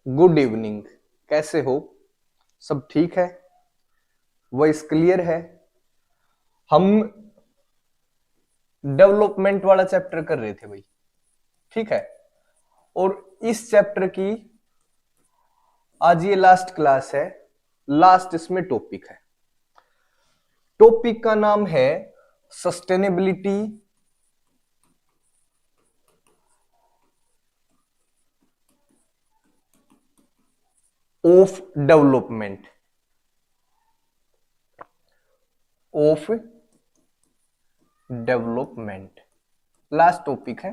Good evening. कैसे हो? सब ठीक है? वॉइस क्लियर है? हम डेवलपमेंट वाला चैप्टर कर रहे थे भाई। ठीक है। और इस चैप्टर की आज ये लास्ट क्लास है। लास्ट इसमें टॉपिक है। टॉपिक का नाम है sustainability of development. Of development last topic है।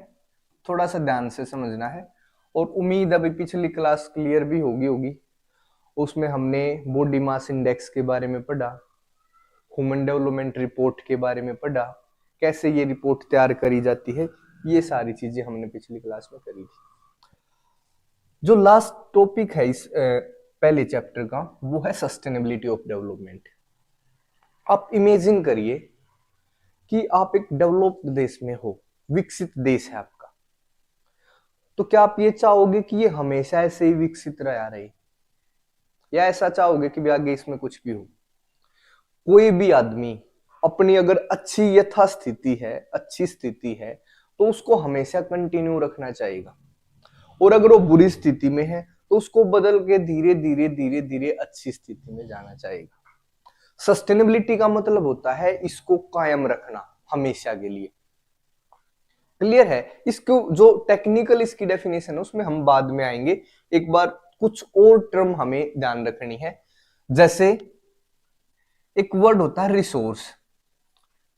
थोड़ा सा ध्यान से समझना है और उम्मीद अभी पिछली क्लास क्लियर भी होगी। उसमें हमने बॉडी मास इंडेक्स के बारे में पढ़ा, ह्यूमन डेवलपमेंट रिपोर्ट के बारे में पढ़ा, कैसे ये रिपोर्ट तैयार करी जाती है। ये सारी चीजें हमने पिछली क्लास में करी थी। जो लास्ट टॉपिक है इस पहले चैप्टर का वो है सस्टेनेबिलिटी ऑफ डेवलपमेंट। आप इमेजिन करिए कि आप एक डेवलप्ड देश में हो, विकसित देश है आपका। तो क्या आप ये चाहोगे कि ये हमेशा ऐसे ही विकसित रहा रहे, या ऐसा चाहोगे कि आगे इसमें कुछ भी हो? कोई भी आदमी अपनी अगर अच्छी यथास्थिति है, अच्छी स्थिति है, तो उसको हमेशा कंटिन्यू रखना चाहिएगा। और अगर वो बुरी स्थिति में है तो उसको बदल के धीरे धीरे धीरे धीरे अच्छी स्थिति में जाना चाहिएगा। सस्टेनेबिलिटी का मतलब होता है इसको कायम रखना हमेशा के लिए। क्लियर है? इसको जो टेक्निकल इसकी डेफिनेशन है उसमें हम बाद में आएंगे। एक बार कुछ और टर्म हमें ध्यान रखनी है। जैसे एक वर्ड होता है रिसोर्स।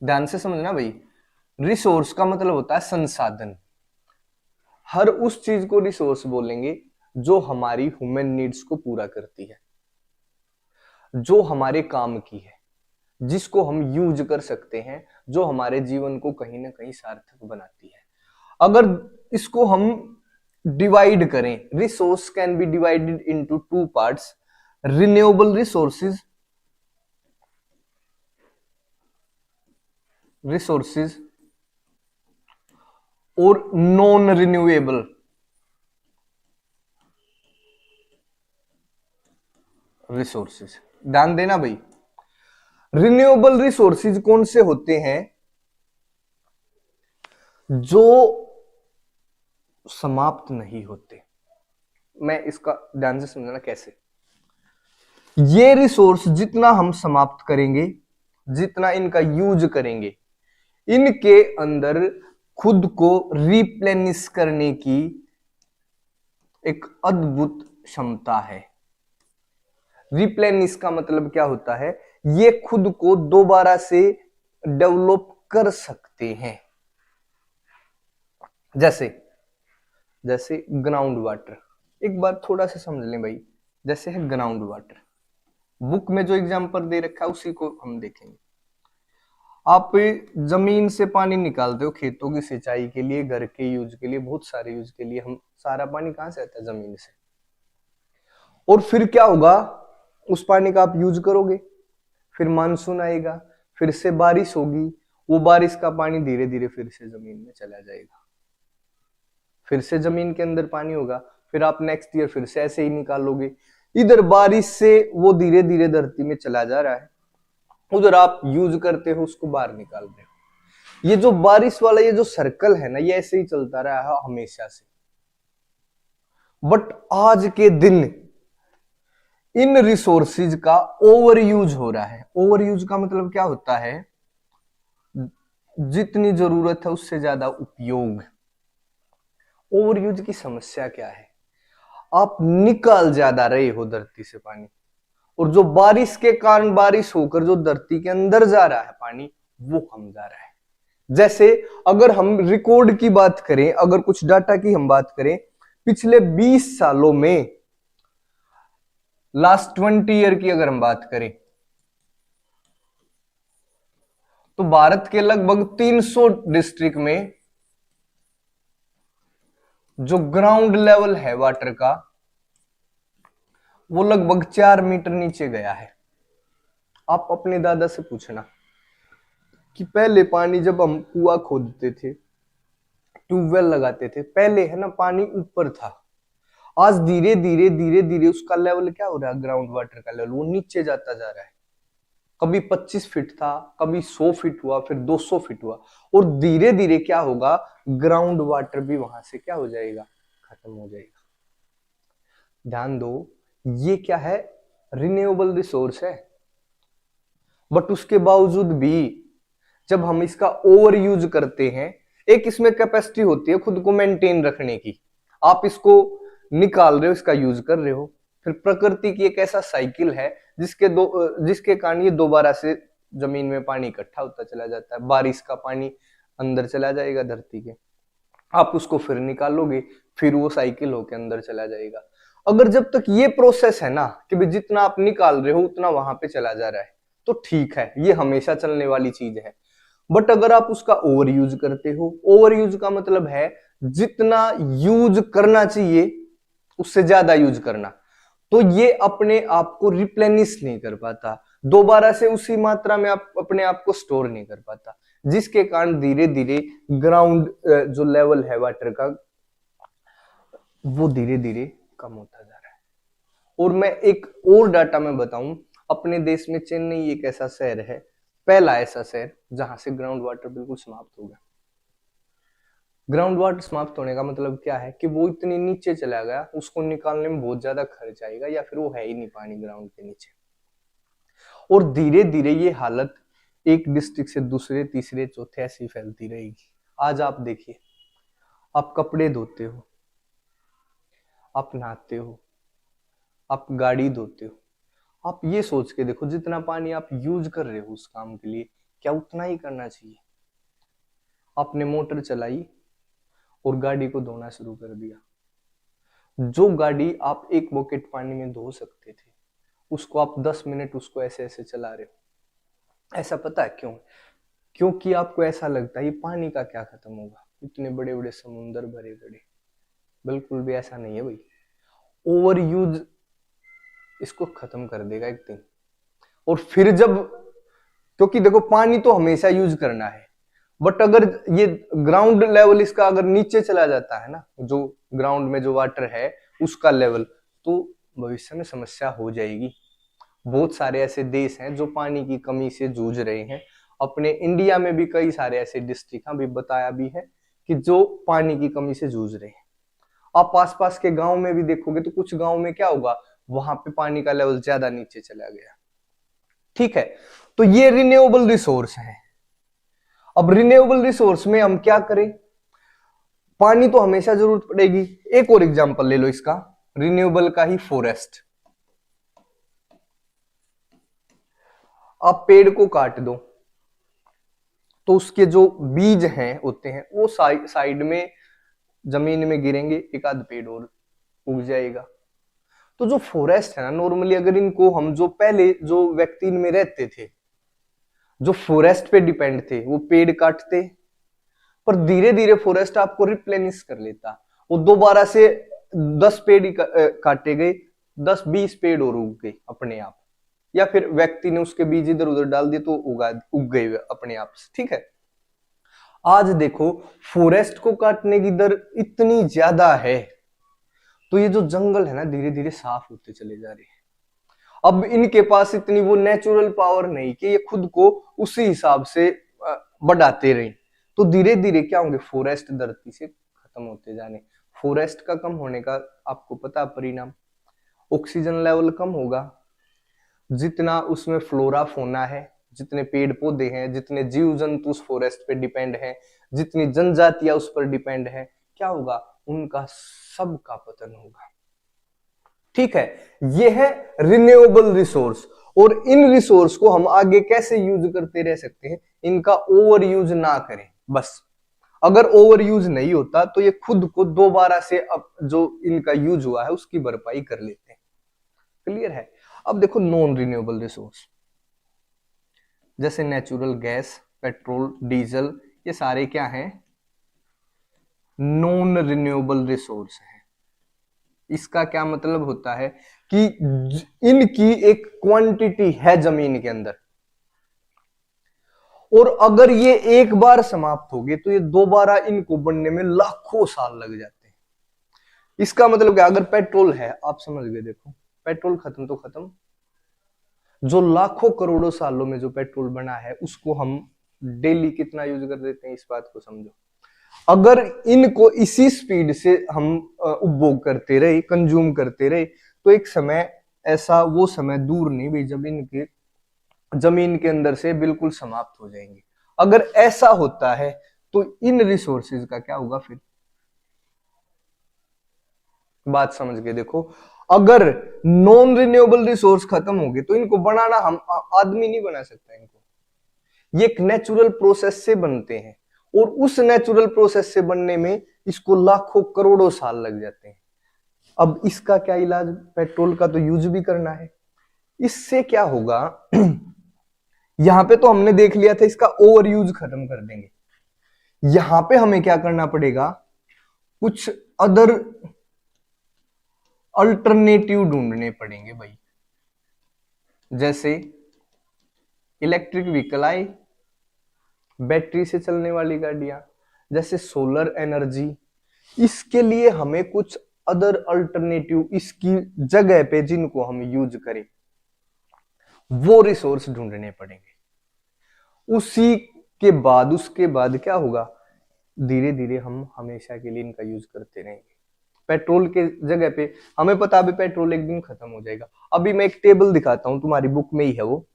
ध्यान से समझना भाई। रिसोर्स का मतलब होता है संसाधन। हर उस चीज को रिसोर्स बोलेंगे जो हमारी ह्यूमन नीड्स को पूरा करती है, जो हमारे काम की है, जिसको हम यूज कर सकते हैं, जो हमारे जीवन को कहीं ना कहीं सार्थक बनाती है। अगर इसको हम डिवाइड करें, resource can be divided into two parts, renewable resources और नॉन रिन्यूएबल रिसोर्सेज। ध्यान देना भाई। रिन्यूएबल रिसोर्सेज कौन से होते हैं? जो समाप्त नहीं होते। मैं इसका ध्यान से समझना कैसे। ये रिसोर्स जितना हम समाप्त करेंगे, जितना इनका यूज करेंगे, इनके अंदर खुद को रिप्लेनिश करने की एक अद्भुत क्षमता है। रिप्लेनिश का मतलब क्या होता है? ये खुद को दोबारा से डेवलप कर सकते हैं। जैसे जैसे ग्राउंड वाटर। एक बार थोड़ा सा समझ लें भाई। जैसे है ग्राउंड वाटर, बुक में जो एग्जांपल दे रखा है उसी को हम देखेंगे। आप जमीन से पानी निकालते हो खेतों की सिंचाई के लिए, घर के यूज के लिए, बहुत सारे यूज के लिए। हम सारा पानी कहां से आता है? जमीन से। और फिर क्या होगा? उस पानी का आप यूज करोगे, फिर मानसून आएगा, फिर से बारिश होगी, वो बारिश का पानी धीरे धीरे फिर से जमीन में चला जाएगा, फिर से जमीन के अंदर पानी होगा, फिर आप नेक्स्ट ईयर फिर से ऐसे ही निकालोगे। इधर बारिश से वो धीरे धीरे धरती में चला जा रहा है, उधर आप यूज करते हो उसको बाहर निकाल रहे हो। ये जो बारिश वाला ये जो सर्कल है ना, ये ऐसे ही चलता रहा है हमेशा से। बट आज के दिन इन रिसोर्सेज का ओवर यूज हो रहा है। ओवर यूज का मतलब क्या होता है? जितनी जरूरत है उससे ज्यादा उपयोग। ओवर यूज की समस्या क्या है? आप निकाल ज्यादा रहे हो धरती से पानी, और जो बारिश के कारण बारिश होकर जो धरती के अंदर जा रहा है पानी, वो कम जा रहा है। जैसे अगर हम रिकॉर्ड की बात करें, अगर कुछ डाटा की हम बात करें, पिछले 20 सालों में, लास्ट 20 ईयर की अगर हम बात करें, तो भारत के लगभग 300 डिस्ट्रिक्ट में जो ग्राउंड लेवल है वाटर का, वो लगभग 4 मीटर नीचे गया है। आप अपने दादा से पूछना कि पहले पानी जब हम कुआं खोदते थे, ट्यूबवेल लगाते थे, पहले है ना पानी ऊपर था। आज धीरे धीरे धीरे धीरे उसका लेवल क्या हो रहा है, ग्राउंड वाटर का लेवल वो नीचे जाता जा रहा है। कभी 25 फीट था, कभी 100 फीट हुआ, फिर 200 फीट हुआ, और धीरे धीरे क्या होगा, ग्राउंड वाटर भी वहां से क्या हो जाएगा, खत्म हो जाएगा। ध्यान दो, ये क्या है, रिन्यूएबल रिसोर्स है, बट उसके बावजूद भी जब हम इसका ओवर यूज करते हैं, एक इसमें कैपेसिटी होती है खुद को मेंटेन रखने की, आप इसको निकाल रहे हो, इसका यूज कर रहे हो, फिर प्रकृति की एक ऐसा साइकिल है जिसके कारण ये दोबारा से जमीन में पानी इकट्ठा होता चला जाता है, बारिश का पानी अंदर चला जाएगा धरती के, आप उसको फिर निकालोगे, फिर वो साइकिल होके अंदर चला जाएगा। अगर जब तक ये प्रोसेस है ना कि भाई जितना आप निकाल रहे हो उतना वहां पे चला जा रहा है, तो ठीक है, ये हमेशा चलने वाली चीज है। बट अगर आप उसका ओवर यूज करते हो, ओवर यूज का मतलब है जितना यूज करना चाहिए उससे ज्यादा यूज करना, तो ये अपने आप को रिप्लेनिश नहीं कर पाता, दोबारा से उसी मात्रा में आप अपने आप को स्टोर नहीं कर पाता, जिसके कारण धीरे धीरे ग्राउंड जो लेवल है वाटर का वो धीरे धीरे कम होता जा रहा है। और मैं एक और डाटा में बताऊं, अपने देश में चेन्नई एक ऐसा शहर है, पहला ऐसा शहर जहां से ग्राउंड वाटर बिल्कुल समाप्त हो गया। ग्राउंड वाटर समाप्त होने का मतलब क्या है कि वो इतनी नीचे चला गया, उसको निकालने में बहुत ज्यादा खर्च आएगा, या फिर वो है ही नहीं पानी ग्राउंड के नीचे। और धीरे धीरे ये हालत एक डिस्ट्रिक्ट से दूसरे, तीसरे, चौथे ऐसी फैलती रहेगी। आज आप देखिए, आप कपड़े धोते हो, आप नहाते हो, आप गाड़ी धोते हो, आप ये सोच के देखो जितना पानी आप यूज कर रहे हो उस काम के लिए, क्या उतना ही करना चाहिए? आपने मोटर चलाई और गाड़ी को धोना शुरू कर दिया, जो गाड़ी आप एक बकेट पानी में धो सकते थे उसको आप 10 मिनट उसको ऐसे ऐसे चला रहे हो। ऐसा पता है क्यों? क्योंकि आपको ऐसा लगता है ये पानी का क्या खत्म होगा, इतने बड़े बड़े समुंदर भरे पड़े। बिल्कुल भी ऐसा नहीं है भाई, ओवर यूज इसको खत्म कर देगा एक दिन। और फिर जब, क्योंकि देखो पानी तो हमेशा यूज करना है, बट अगर ये ग्राउंड लेवल इसका अगर नीचे चला जाता है ना, जो ग्राउंड में जो वाटर है उसका लेवल, तो भविष्य में समस्या हो जाएगी। बहुत सारे ऐसे देश हैं जो पानी की कमी से जूझ रहे हैं, अपने इंडिया में भी कई सारे ऐसे डिस्ट्रिक्ट भी बताया भी है कि जो पानी की कमी से जूझ रहे हैं। आप आसपास के गांव में भी देखोगे तो कुछ गांव में क्या होगा, वहां पे पानी का लेवल ज्यादा नीचे चला गया। ठीक है, तो ये रिन्यूएबल रिसोर्स है। अब रिन्यूएबल रिसोर्स में हम क्या करें, पानी तो हमेशा जरूरत पड़ेगी। एक और एग्जांपल ले लो इसका, रिन्यूएबल का ही, फॉरेस्ट। आप पेड़ को काट दो तो उसके जो बीज हैं होते हैं वो साइड में जमीन में गिरेंगे, एक आध पेड़ और उग जाएगा। तो जो फॉरेस्ट है ना, नॉर्मली अगर इनको हम, जो पहले जो व्यक्ति इनमें रहते थे, जो फॉरेस्ट पे डिपेंड थे, वो पेड़ काटते, पर धीरे धीरे फॉरेस्ट आपको रिप्लेनिश कर लेता, वो दोबारा से 10 पेड़ काटे गए, 10-20 पेड़ और उग गए अपने आप, या फिर व्यक्ति ने उसके बीज इधर उधर डाल दिए तो उग गए अपने आप से। ठीक है, आज देखो फॉरेस्ट को काटने की दर इतनी ज्यादा है, तो ये जो जंगल है ना धीरे धीरे साफ होते चले जा रहे हैं। अब इनके पास इतनी वो नेचुरल पावर नहीं कि ये खुद को उसी हिसाब से बढ़ाते रहे, तो धीरे धीरे क्या होंगे, फॉरेस्ट धरती से खत्म होते जाने। फॉरेस्ट का कम होने का आपको पता परिणाम, ऑक्सीजन लेवल कम होगा, जितना उसमें फ्लोरा फोना है, जितने पेड़ पौधे हैं, जितने जीव जंतु उस फॉरेस्ट पे डिपेंड हैं, जितनी जनजातियां उस पर डिपेंड है, क्या होगा, उनका सबका पतन होगा। ठीक है, ये है रिन्यूएबल रिसोर्स। और इन रिसोर्स को हम आगे कैसे यूज करते रह सकते हैं, इनका ओवर यूज ना करें बस। अगर ओवर यूज नहीं होता तो ये खुद को दोबारा से अब जो इनका यूज हुआ है उसकी भरपाई कर लेते हैं। क्लियर है? अब देखो नॉन रिन्यूएबल रिसोर्स, जैसे नेचुरल गैस, पेट्रोल, डीजल, ये सारे क्या हैं, नॉन रिन्यूएबल रिसोर्स है। इसका क्या मतलब होता है कि इनकी एक क्वांटिटी है जमीन के अंदर, और अगर ये एक बार समाप्त हो गए तो ये दोबारा इनको बनने में लाखों साल लग जाते हैं। इसका मतलब क्या, अगर पेट्रोल है, आप समझ गए, देखो पेट्रोल खत्म तो खत्म, जो लाखों करोड़ों सालों में जो पेट्रोल बना है उसको हम डेली कितना यूज कर देते हैं, इस बात को समझो। अगर इनको इसी स्पीड से हम उपभोग करते रहे, कंज्यूम करते रहे, तो एक समय ऐसा, वो समय दूर नहीं भाई, जब इनके जमीन के अंदर से बिल्कुल समाप्त हो जाएंगे। अगर ऐसा होता है तो इन रिसोर्सेज का क्या होगा फिर, बात समझ के देखो। अगर नॉन रिन्यूएबल रिसोर्स खत्म हो गए तो इनको बनाना, हम आदमी नहीं बना सकता इनको, ये एक नेचुरल प्रोसेस से बनते हैं, और उस नेचुरल प्रोसेस से बनने में इसको लाखों करोड़ों साल लग जाते हैं। अब इसका क्या इलाज, पेट्रोल का तो यूज भी करना है, इससे क्या होगा यहां पे तो हमने देख लिया था, इसका ओवर यूज खत्म कर देंगे। यहां पे हमें क्या करना पड़ेगा, कुछ अदर अल्टरनेटिव ढूंढने पड़ेंगे भाई, जैसे इलेक्ट्रिक व्हीकल आए, बैटरी से चलने वाली गाड़ियां, जैसे सोलर एनर्जी। इसके लिए हमें कुछ अदर अल्टरनेटिव इसकी जगह पे जिनको हम यूज करें, वो रिसोर्स ढूंढने पड़ेंगे। उसी के बाद, उसके बाद क्या होगा, धीरे धीरे हम हमेशा के लिए इनका यूज करते रहेंगे। पेट्रोल के जगह पे हमें पता, अभी पेट्रोल एक दिन खत्म हो जाएगा। अभी मैं एक टेबल दिखाता हूं, तुम्हारी बुक में ही है वो,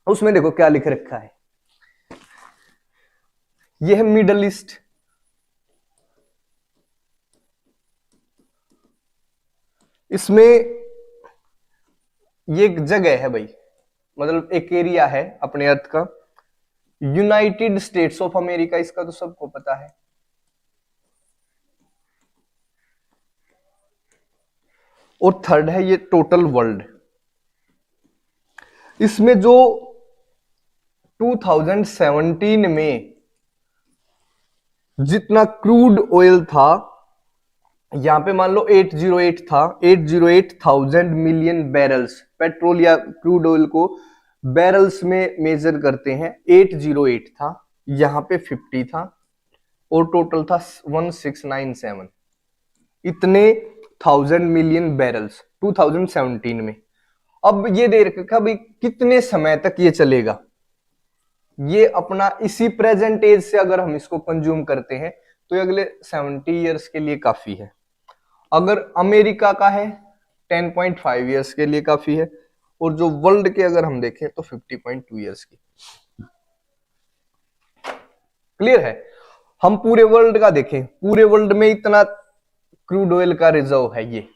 उसमें देखो क्या लिख रखा है, ये है मिडल ईस्ट, इसमें ये एक जगह है भाई, मतलब एक एरिया है अपने अर्थ का, यूनाइटेड स्टेट्स ऑफ अमेरिका, इसका तो सबको पता है। और थर्ड है ये टोटल वर्ल्ड, इसमें जो 2017 में जितना क्रूड ऑयल था, यहां पे मान लो 808 था, 808,000 मिलियन बैरल्स, पेट्रोल या क्रूड ऑयल को बैरल्स में मेजर करते हैं, 808 था, यहां पे 50 था, और टोटल था 1697, इतने 1000 मिलियन बैरल्स 2017 में। अब ये दे रखा भाई कितने समय तक ये चलेगा, ये अपना इसी प्रेजेंट एज से अगर हम इसको कंज्यूम करते हैं तो ये अगले 70 ईयर्स के लिए काफी है। अगर अमेरिका का है 10.5 ईयर्स के लिए काफी है, और जो वर्ल्ड के अगर हम देखें तो 50.2 ईयर्स की। क्लियर है, हम पूरे वर्ल्ड का देखें, पूरे वर्ल्ड में इतना क्रूड ऑयल का रिजर्व है, ये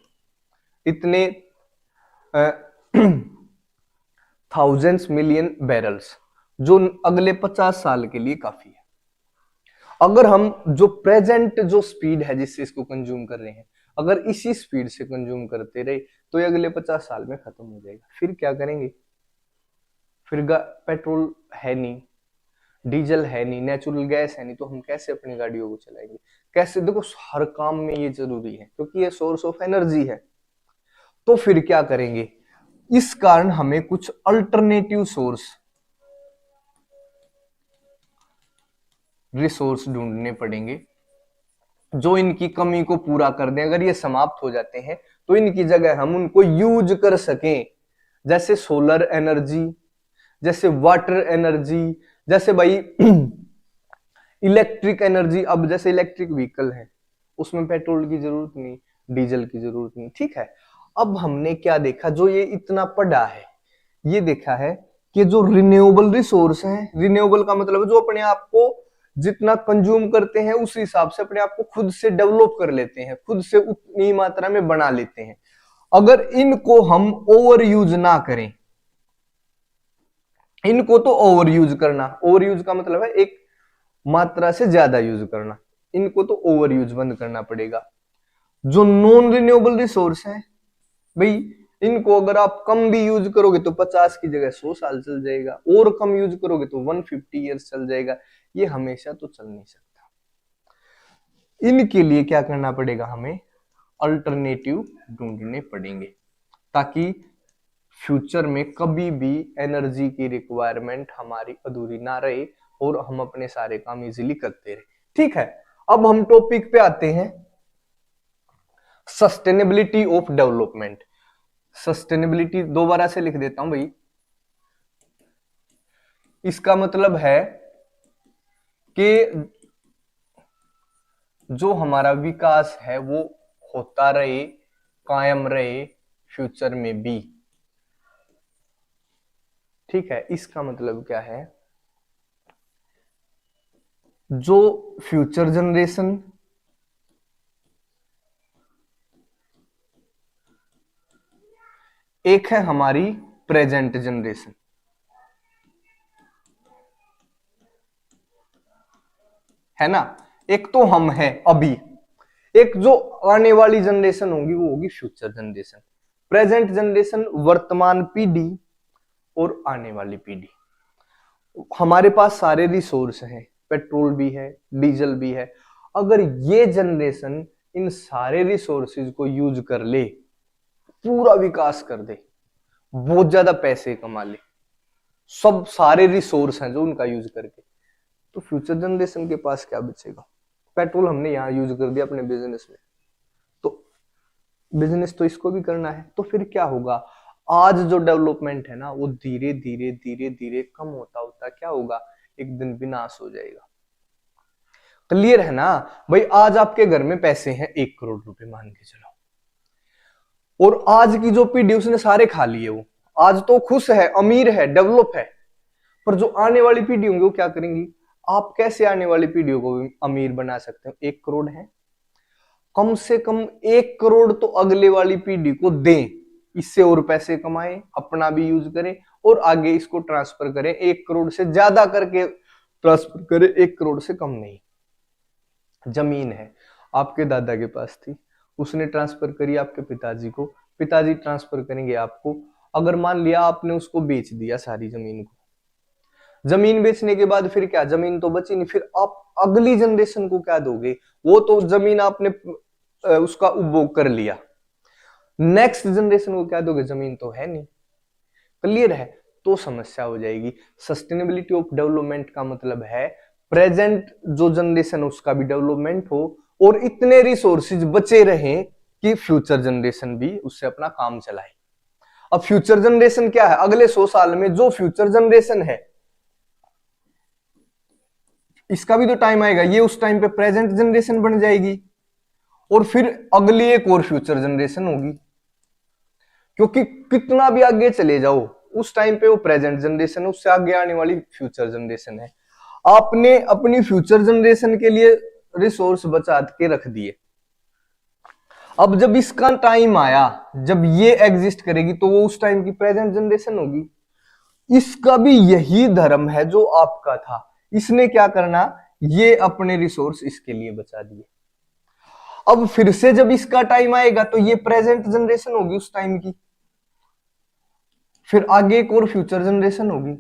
इतने थाउजेंड्स मिलियन बैरल्स, जो अगले 50 साल के लिए काफी है। अगर हम जो प्रेजेंट जो स्पीड है जिससे इसको कंज्यूम कर रहे हैं, अगर इसी स्पीड से कंज्यूम करते रहे तो ये अगले 50 साल में खत्म हो जाएगा। फिर क्या करेंगे, फिर पेट्रोल है नहीं, डीजल है नहीं, नेचुरल गैस है नहीं, तो हम कैसे अपनी गाड़ियों को चलाएंगे, कैसे, देखो हर काम में ये जरूरी है क्योंकि ये सोर्स ऑफ एनर्जी है। तो फिर क्या करेंगे, इस कारण हमें कुछ अल्टरनेटिव सोर्स रिसोर्स ढूंढने पड़ेंगे जो इनकी कमी को पूरा कर दें। अगर ये समाप्त हो जाते हैं तो इनकी जगह हम उनको यूज कर सकें, जैसे सोलर एनर्जी, जैसे वाटर एनर्जी, जैसे भाई इलेक्ट्रिक एनर्जी। अब जैसे इलेक्ट्रिक व्हीकल है उसमें पेट्रोल की जरूरत नहीं, डीजल की जरूरत नहीं, ठीक है। अब हमने क्या देखा, जो ये इतना पढ़ा है, ये देखा है कि जो रिन्यूएबल रिसोर्स है, रिन्यूएबल का मतलब है जो अपने आप को जितना कंज्यूम करते हैं उस हिसाब से अपने आप को खुद से डेवलप कर लेते हैं, खुद से उतनी मात्रा में बना लेते हैं। अगर इनको हम ओवर यूज ना करें, इनको तो ओवर यूज करना, ओवर यूज का मतलब है एक मात्रा से ज्यादा यूज करना, इनको तो ओवर यूज बंद करना पड़ेगा। जो नॉन रिन्यूएबल रिसोर्स है भाई, इनको अगर आप कम भी यूज करोगे तो 50 की जगह 100 साल चल जाएगा, और कम यूज करोगे तो 150 ईयर्स चल जाएगा, ये हमेशा तो चल नहीं सकता। इनके लिए क्या करना पड़ेगा, हमें अल्टरनेटिव ढूंढने पड़ेंगे ताकि फ्यूचर में कभी भी एनर्जी की रिक्वायरमेंट हमारी अधूरी ना रहे और हम अपने सारे काम इजीली करते रहे। ठीक है, अब हम टॉपिक पे आते हैं सस्टेनेबिलिटी ऑफ डेवलपमेंट। सस्टेनेबिलिटी दोबारा से लिख देता हूं भाई। इसका मतलब है कि जो हमारा विकास है वो होता रहे, कायम रहे फ्यूचर में भी। ठीक है, इसका मतलब क्या है, जो फ्यूचर जनरेशन एक है हमारी प्रेजेंट जनरेशन, है ना, एक तो हम हैं अभी, एक जो आने वाली जनरेशन होगी वो होगी फ्यूचर जनरेशन। प्रेजेंट जनरेशन वर्तमान पीढ़ी और आने वाली पीढ़ी। हमारे पास सारे रिसोर्स हैं, पेट्रोल भी है, डीजल भी है। अगर ये जनरेशन इन सारे रिसोर्सेज को यूज कर ले, पूरा विकास कर दे, बहुत ज्यादा पैसे कमा ले, सब सारे रिसोर्स हैं जो उनका यूज करके, तो फ्यूचर जनरेशन के पास क्या बचेगा। पेट्रोल हमने यहाँ यूज कर दिया अपने बिजनेस में, तो बिजनेस तो इसको भी करना है, तो फिर क्या होगा, आज जो डेवलपमेंट है ना वो धीरे धीरे धीरे धीरे कम होता होता क्या होगा, एक दिन विनाश हो जाएगा। क्लियर है ना भाई। आज आपके घर में पैसे हैं 1 करोड़ रुपए मान के चलो, और आज की जो पीढ़ी उसने सारे खा लिए, वो आज तो खुश है, अमीर है, डेवलप है, पर जो आने वाली पीढ़ी होंगी वो क्या करेंगी। आप कैसे आने वाली पीढ़ियों को अमीर बना सकते हो, 1 करोड़ है, कम से कम 1 करोड़ तो अगले वाली पीढ़ी को दें, इससे और पैसे कमाएं, अपना भी यूज करें और आगे इसको ट्रांसफर करें। 1 करोड़ से ज्यादा करके ट्रांसफर करें, 1 करोड़ से कम नहीं। जमीन है आपके दादा के पास थी, उसने ट्रांसफर करी आपके पिताजी को, पिताजी ट्रांसफर करेंगे आपको। अगर मान लिया आपने उसको बेच दिया सारी जमीन को, जमीन बेचने के बाद फिर क्या, जमीन तो बची नहीं, फिर आप अगली जनरेशन को क्या दोगे, वो तो जमीन आपने उसका उपभोग कर लिया, नेक्स्ट जनरेशन को क्या दोगे, जमीन तो है नहीं। क्लियर है, तो समस्या हो जाएगी। सस्टेनेबिलिटी ऑफ डेवलपमेंट का मतलब है प्रेजेंट जो जनरेशन उसका भी डेवलपमेंट हो और इतने रिसोर्सेज बचे रहें कि फ्यूचर जनरेशन भी उससे अपना काम चलाए। अब फ्यूचर जनरेशन क्या है, अगले 100 साल में जो फ्यूचर जनरेशन है इसका भी तो टाइम आएगा, ये उस टाइम पे प्रेजेंट जनरेशन बन जाएगी और फिर अगली एक और फ्यूचर जनरेशन होगी, क्योंकि कितना भी आगे चले जाओ उस टाइम पे वो प्रेजेंट जनरेशन है, उससे आगे आने वाली फ्यूचर जनरेशन है। आपने अपनी फ्यूचर जनरेशन के लिए रिसोर्स बचा के रख दिए, अब जब इसका टाइम आया, जब ये एग्जिस्ट करेगी तो वो उस टाइम की प्रेजेंट जनरेशन होगी। इसका भी यही धर्म है जो आपका था, इसने क्या करना, ये अपने रिसोर्स इसके लिए बचा दिए। अब फिर से जब इसका टाइम आएगा तो ये प्रेजेंट जनरेशन होगी उस टाइम की, फिर आगे एक और फ्यूचर जनरेशन होगी,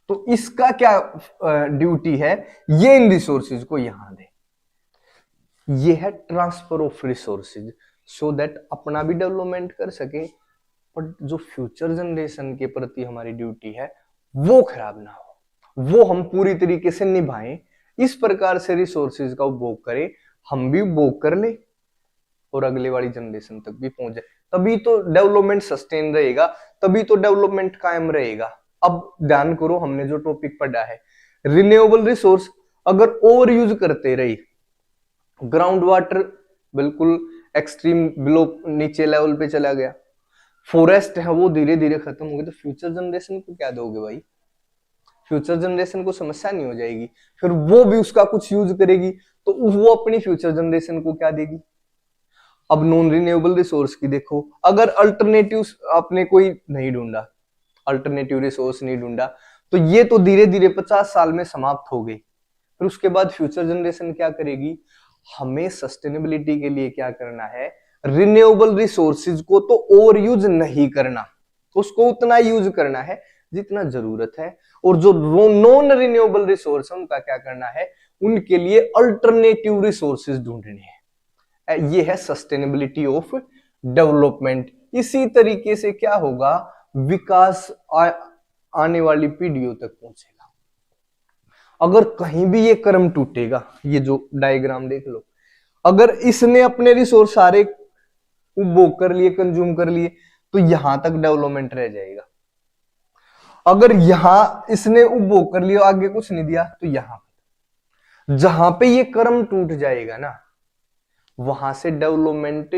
तो इसका क्या ड्यूटी है, ये इन रिसोर्सेज को यहां दे। ये है transfer of resources, so that अपना भी डेवलपमेंट कर सके, बट जो फ्यूचर जनरेशन के प्रति हमारी ड्यूटी है वो खराब ना हो, वो हम पूरी तरीके से निभाएं। इस प्रकार से रिसोर्सेज का उपभोग करें, हम भी उपभोग कर ले और अगले वाली जनरेशन तक भी पहुंच जाए, तभी तो डेवलपमेंट सस्टेन रहेगा, तभी तो डेवलपमेंट कायम रहेगा। अब ध्यान करो, हमने जो टॉपिक पढ़ा है, रिन्यूएबल रिसोर्स अगर ओवर यूज करते रहे, ग्राउंड वाटर बिल्कुल एक्सट्रीम बिलो नीचे लेवल पे चला गया, फॉरेस्ट है वो धीरे धीरे खत्म हो गई, तो फ्यूचर जनरेशन को क्या दोगे भाई, फ्यूचर जनरेशन को समस्या नहीं हो जाएगी, फिर वो भी उसका कुछ यूज करेगी तो वो अपनी फ्यूचर जनरेशन को क्या देगी। अब नॉन रिन्यूएबल रिसोर्स की देखो, अगर अल्टरनेटिव आपने कोई नहीं ढूंढा, अल्टरनेटिव रिसोर्स नहीं ढूंढा, तो ये तो धीरे धीरे 50 साल में समाप्त हो गई, फिर उसके बाद फ्यूचर जनरेशन क्या करेगी। हमें सस्टेनेबिलिटी के लिए क्या करना है, रिन्यूएबल रिसोर्सेज को तो ओवर यूज नहीं करना, उसको उतना यूज करना है जितना जरूरत है, और जो नॉन रिन्यूएबल रिसोर्स है उनका क्या करना है, उनके लिए अल्टरनेटिव रिसोर्सेज ढूंढने हैं। ये है सस्टेनेबिलिटी ऑफ डेवलपमेंट। इसी तरीके से क्या होगा, विकास आने वाली पीढ़ियों तक पहुंचेगा। अगर कहीं भी ये क्रम टूटेगा, ये जो डायग्राम देख लो, अगर इसने अपने रिसोर्स सारे उपभोग कर लिए, कंज्यूम कर लिए, तो यहां तक डेवलपमेंट रह जाएगा। अगर यहां इसने उपभोग कर लिया, आगे कुछ नहीं दिया, तो यहां जहां पे ये क्रम टूट जाएगा ना, वहां से डेवलपमेंट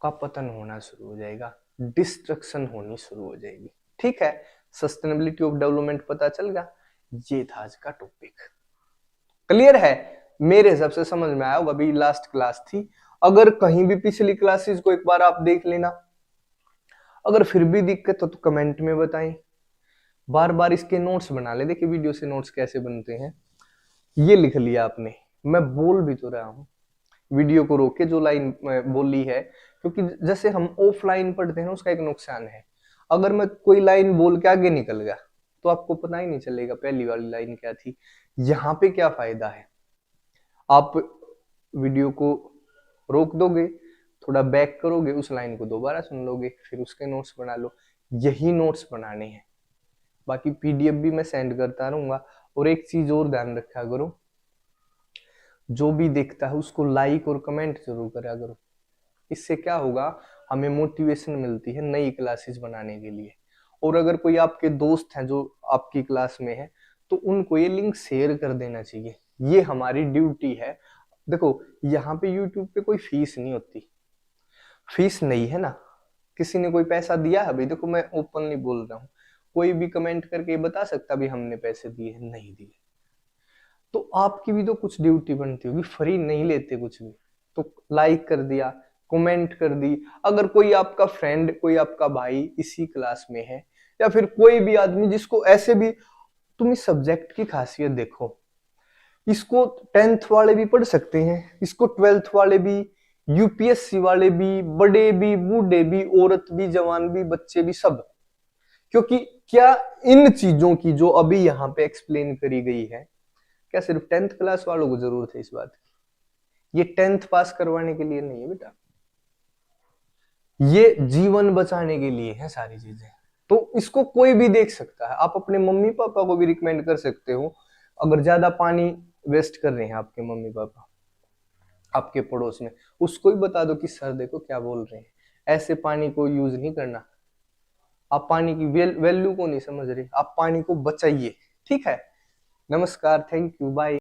का पतन होना शुरू हो जाएगा, डिस्ट्रक्शन होनी शुरू हो जाएगी। ठीक है, सस्टेनेबिलिटी ऑफ डेवलपमेंट पता चल गया। ये था आज का टॉपिक। क्लियर है? मेरे हिसाब से समझ में आया होगा। अभी लास्ट क्लास थी, अगर कहीं भी पिछली क्लासेस को एक बार आप देख लेना, अगर फिर भी दिक्कत हो तो कमेंट में बताएं। बार बार इसके नोट्स बना ले, देखिए वीडियो से नोट्स कैसे बनते हैं। ये लिख लिया आपने, मैं बोल भी तो रहा हूं, वीडियो को रोक के जो लाइन बोली है, क्योंकि जैसे हम ऑफलाइन पढ़ते हैं उसका एक नुकसान है, अगर मैं कोई लाइन बोल के आगे निकल गया तो आपको पता ही नहीं चलेगा पहली वाली लाइन क्या थी। यहाँ पे क्या फायदा है, आप वीडियो को रोक दोगे, थोड़ा बैक करोगे, उस लाइन को दोबारा सुन लोगे, फिर उसके नोट्स बना लो। यही नोट्स बनाने हैं, बाकी पीडीएफ भी मैं सेंड करता रहूंगा। और एक चीज और ध्यान रखा करो, जो भी देखता है उसको लाइक और कमेंट जरूर करा करो। इससे क्या होगा, हमें मोटिवेशन मिलती है नई क्लासेस बनाने के लिए। और अगर कोई आपके दोस्त हैं जो आपकी क्लास में है, तो उनको ये लिंक शेयर कर देना चाहिए, ये हमारी ड्यूटी है। देखो यहाँ पे यूट्यूब पे कोई फीस नहीं होती, फीस नहीं है ना, किसी ने कोई पैसा दिया है भाई, देखो मैं ओपनली बोल रहा हूँ, कोई भी कमेंट करके बता सकता भी हमने पैसे दिए, नहीं दिए, तो आपकी भी तो कुछ ड्यूटी बनती होगी, फ्री नहीं लेते कुछ भी। तो लाइक कर दिया, कमेंट कर दी, अगर कोई आपका फ्रेंड, कोई आपका भाई इसी क्लास में है, या फिर कोई भी आदमी जिसको ऐसे भी, तुम इस सब्जेक्ट की खासियत देखो, इसको 10th वाले भी पढ़ सकते हैं, इसको 12th वाले भी, यूपीएससी वाले भी, बड़े भी, बूढ़े भी, औरत भी, जवान भी, बच्चे भी, सब। क्योंकि क्या इन चीजों की जो अभी यहाँ पे एक्सप्लेन करी गई है, क्या सिर्फ 10th क्लास वालों को जरूरत है इस बात की? ये 10th पास करवाने के लिए नहीं है बेटा, ये जीवन बचाने के लिए है सारी चीजें। तो इसको कोई भी देख सकता है, आप अपने मम्मी पापा को भी रिकमेंड कर सकते हो। अगर ज्यादा पानी वेस्ट कर रहे हैं आपके मम्मी पापा आपके पड़ोस में, उसको भी बता दो कि सर देखो क्या बोल रहे हैं, ऐसे पानी को यूज नहीं करना। आप पानी की वैल्यू को नहीं समझ रहे, आप पानी को बचाइए। ठीक है, नमस्कार, थैंक यू, बाय।